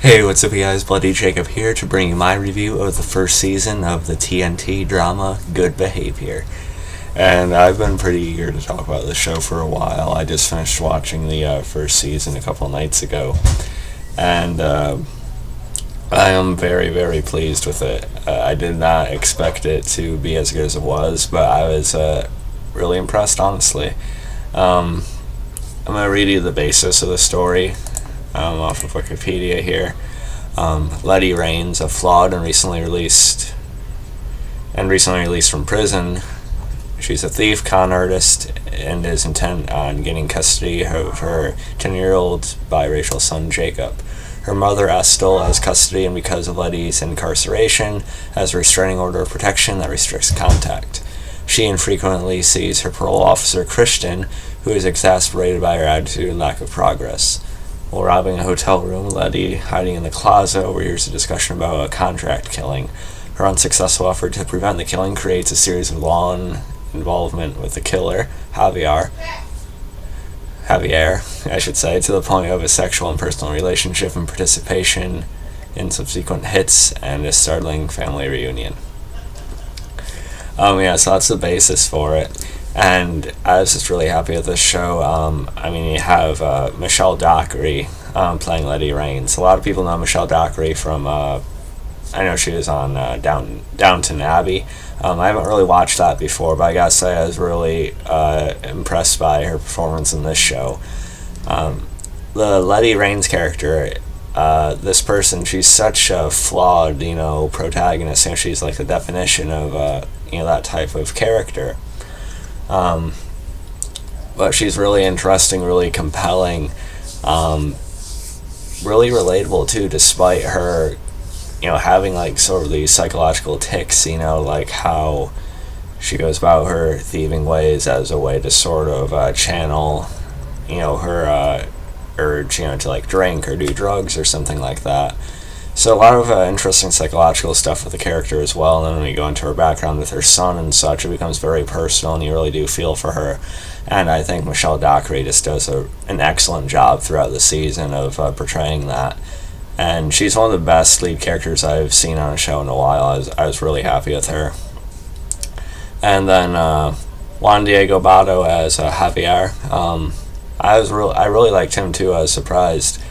Hey, what's up, you guys? Bloody Jacob here to bring you my review of the first season of the TNT drama Good Behavior. And I've been pretty eager to talk about this show for a while. I just finished watching the first season a couple nights ago, and I am very, very pleased with it. I did not expect it to be as good as it was, but I was really impressed, honestly. I'm going to read you the basis of the story. Off of Wikipedia here. Letty Raines, a flawed and recently released from prison. She's a thief, con artist, and is intent on getting custody of her 10-year-old biracial son, Jacob. Her mother, Estelle, has custody, and because of Letty's incarceration, has a restraining order of protection that restricts contact. She infrequently sees her parole officer, Christian, who is exasperated by her attitude and lack of progress. While robbing a hotel room, Letty, hiding in the closet, overhears a discussion about a contract killing. Her unsuccessful effort to prevent the killing creates a series of long involvement with the killer, Javier, to the point of a sexual and personal relationship and participation in subsequent hits and a startling family reunion. So that's the basis for it. And I was just really happy with this show. You have Michelle Dockery playing Letty Raines. A lot of people know Michelle Dockery from, I know she was on Downton Abbey. I haven't really watched that before, but I gotta say I was really impressed by her performance in this show. The Letty Raines character, this person, she's such a flawed, protagonist. She's like the definition of, that type of character. But she's really interesting, really compelling, really relatable too, despite her, having like sort of these psychological tics, like how she goes about her thieving ways as a way to sort of channel, her urge, to like drink or do drugs or something like that. So a lot of interesting psychological stuff with the character as well, and then when you go into her background with her son and such, it becomes very personal, and you really do feel for her. And I think Michelle Dockery just does an excellent job throughout the season of portraying that. And she's one of the best lead characters I've seen on a show in a while. I was really happy with her. And then Juan Diego Botto as Javier. I really liked him too. I was surprised.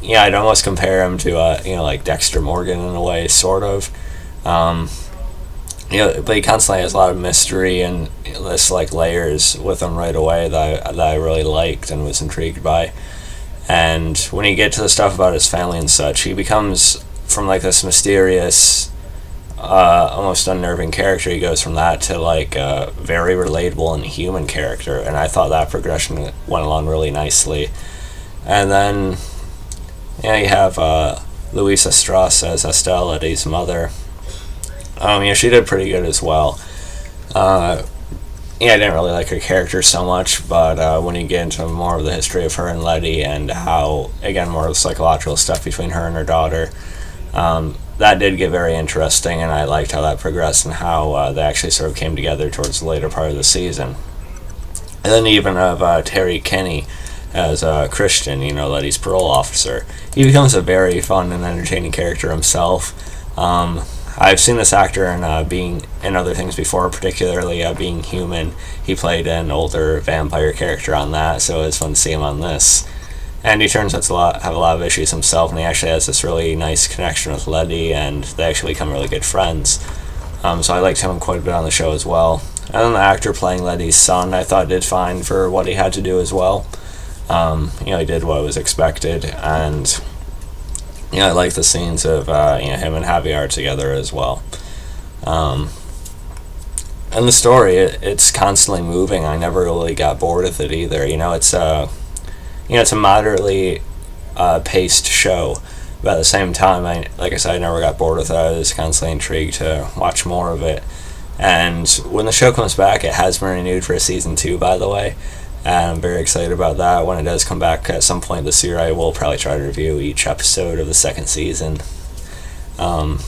I'd almost compare him to, like Dexter Morgan in a way, sort of. But he constantly has a lot of mystery and this like layers with him right away that I really liked and was intrigued by. And when you get to the stuff about his family and such, he becomes from like this mysterious, almost unnerving character. He goes from that to like a very relatable and human character, and I thought that progression went along really nicely. And then you have Luisa Strauss as Estelle, Letty's mother. She did pretty good as well. I didn't really like her character so much, but when you get into more of the history of her and Letty and how, again, more of the psychological stuff between her and her daughter, that did get very interesting, and I liked how that progressed and how they actually sort of came together towards the later part of the season. And then you even have Terry Kinney as Christian, Letty's parole officer. He becomes a very fun and entertaining character himself. I've seen this actor in other things before, particularly Being Human. He played an older vampire character on that, so it's fun to see him on this. And he turns out to have a lot of issues himself, and he actually has this really nice connection with Letty, and they actually become really good friends. So I liked him quite a bit on the show as well. And then the actor playing Letty's son, I thought did fine for what he had to do as well. He did what was expected, and I like the scenes of him and Javier together as well. And the story, it's constantly moving. I never really got bored with it either. It's a moderately paced show, but at the same time, like I said, I never got bored with it. I was constantly intrigued to watch more of it. And when the show comes back, it has been renewed for a season 2, by the way. And I'm very excited about that. When it does come back at some point this year, I will probably try to review each episode of the second season. And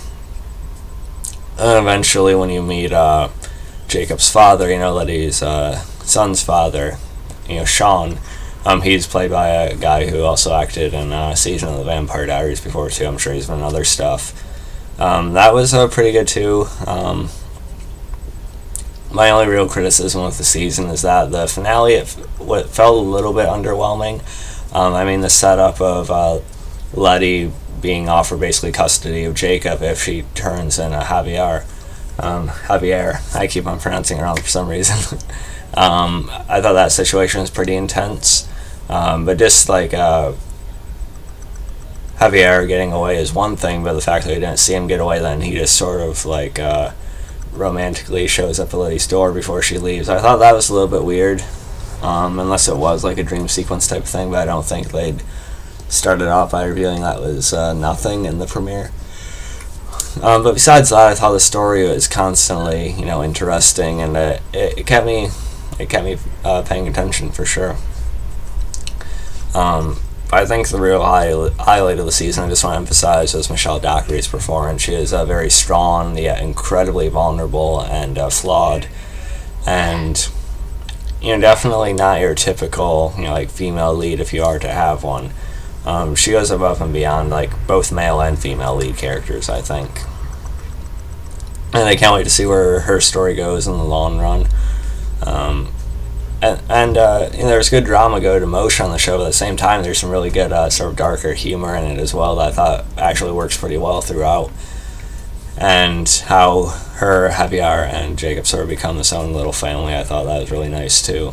eventually, when you meet Jacob's father, Letty's son's father, Sean, He's played by a guy who also acted in a season of the Vampire Diaries before too. I'm sure he's been in other stuff. That was pretty good too. My only real criticism of the season is that the finale it felt a little bit underwhelming. I mean, the setup of Letty being offered basically custody of Jacob if she turns in a Javier. Javier. I keep on pronouncing it wrong for some reason. I thought that situation was pretty intense. But just like Javier getting away is one thing, but the fact that we didn't see him get away, then he just sort of like romantically shows up at Letty's door before she leaves. I thought that was a little bit weird, unless it was like a dream sequence type of thing, but I don't think they'd started off by revealing that was nothing in the premiere. But besides that, I thought the story was constantly, interesting, and it kept me paying attention for sure. I think the real highlight of the season, I just want to emphasize, is Michelle Dockery's performance. She is very strong, yet incredibly vulnerable and flawed, and definitely not your typical like female lead if you are to have one. She goes above and beyond like both male and female lead characters, I think, and I can't wait to see where her story goes in the long run. And there's good drama, good emotion on the show, but at the same time there's some really good sort of darker humor in it as well that I thought actually works pretty well throughout, and how her, Javier, and Jacob sort of become this own little family. I thought that was really nice too.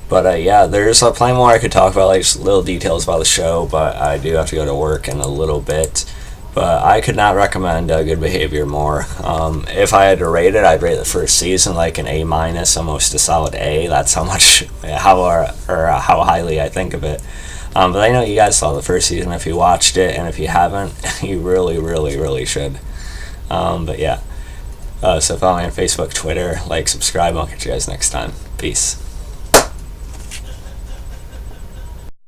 But yeah, there's plenty more I could talk about, like just little details about the show, but I do have to go to work in a little bit. But I could not recommend Good Behavior more. If I had to rate it, I'd rate the first season like an A-, almost a solid A. That's how much, how highly I think of it. But I know you guys saw the first season if you watched it, and if you haven't, you really, really, really should. But yeah, so follow me on Facebook, Twitter, subscribe, and I'll catch you guys next time. Peace.